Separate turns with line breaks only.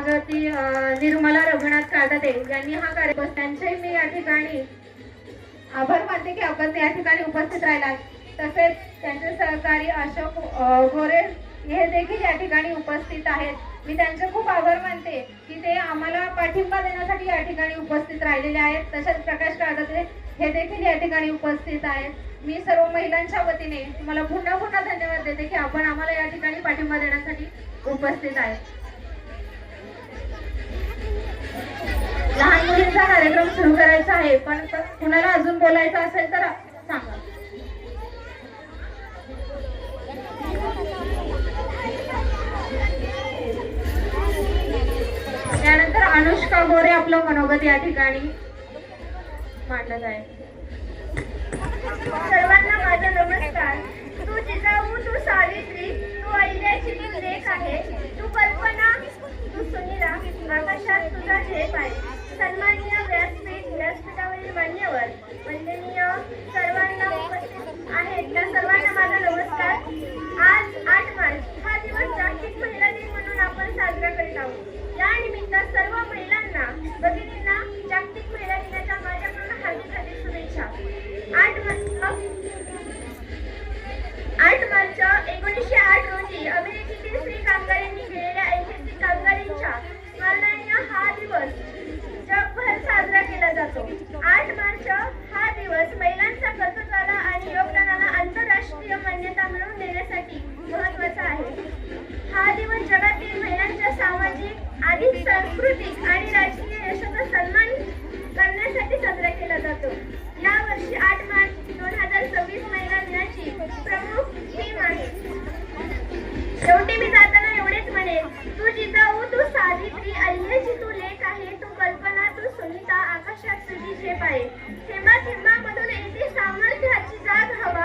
सभागती निर्मला रघुनाथ कागदे यांनी हा कार्यक्रम, त्यांचे मी या ठिकाणी आभार मानते की आपण या ठिकाणी उपस्थित राहिलात. तसेच त्यांचे सहकारी अशोक गोरे हे देखील या ठिकाणी उपस्थित आहेत. मी त्यांचे खूप आभार मानते की ते आम्हाला पाठिंबा देण्यासाठी या ठिकाणी उपस्थित राहिलेले आहेत. तसेच प्रकाश कागदे हे देखील या ठिकाणी उपस्थित आहेत. मी सर्व महिलांच्या वतीने तुम्हाला पुन्हा पुन्हा धन्यवाद देते की आपण आम्हाला या ठिकाणी पाठिंबा देण्यासाठी उपस्थित आहेत. लहान मुलींचा कार्यक्रम सुरू करायचा आहे, पण कुणाला अजून बोलायचं असेल तर सांगा. त्यानंतर अनुष्का गोरे आपलं मनोगत या ठिकाणी मांडलं जाईल.
सर्वांना माझा नमस्कार. तू जिजाऊ, तू सावित्री, तू अहिल्याची तू लेक आहे, तू कल्पना, तू सुनीला, आकाशात तुझा झेप आहे. सन्माननीय व्यासपीठावरील मान्यवर, वंदनीय सर्वांना उपस्थित आहेत त्या सर्वांना माझा नमस्कार. आज 8 मार्च हा दिवस जागतिक महिला दिन म्हणून आपण साजरा करीत आहोत. या निमित्त सर्व महिलांना, भगिनींना जागतिक महिला दिनाच्या माझ्याकडून हार्दिक हार्दिक शुभेच्छा. 8 मार्च 1908 रोजी अमेरिकेतील स्त्री कामगारांनी केलेल्या ऐतिहासिक कामगारींच्या स्मरणार्थ हा दिवस जगभर साजरा केला जातो. 8 मार्च हा दिवस महिलांच्या कर्तृत्वाला आणि योगदानाला आंतरराष्ट्रीय मान्यता मिळवून देण्यासाठी महत्त्वाचा आहे. हा दिवस जगातील महिलांच्या सामाजिक, आर्थिक, सांस्कृतिक आणि राजकीय यशाचा सन्मान करण्यासाठी साजरा केला जातो. या वर्षी 8 मार्च 2026 महिला दिनाची प्रमुख थीम आहे. शेवटी मी जाताना एवढेच म्हणेन, तू जिजाऊ, तू सावित्री, अहिल्याची तू लेक आहे, तू कल्पना, तू सुनीता, आकाशात तुझी झेप आहे. थेंबा थेंबामधून येते सामर्थ्याची जाग हवा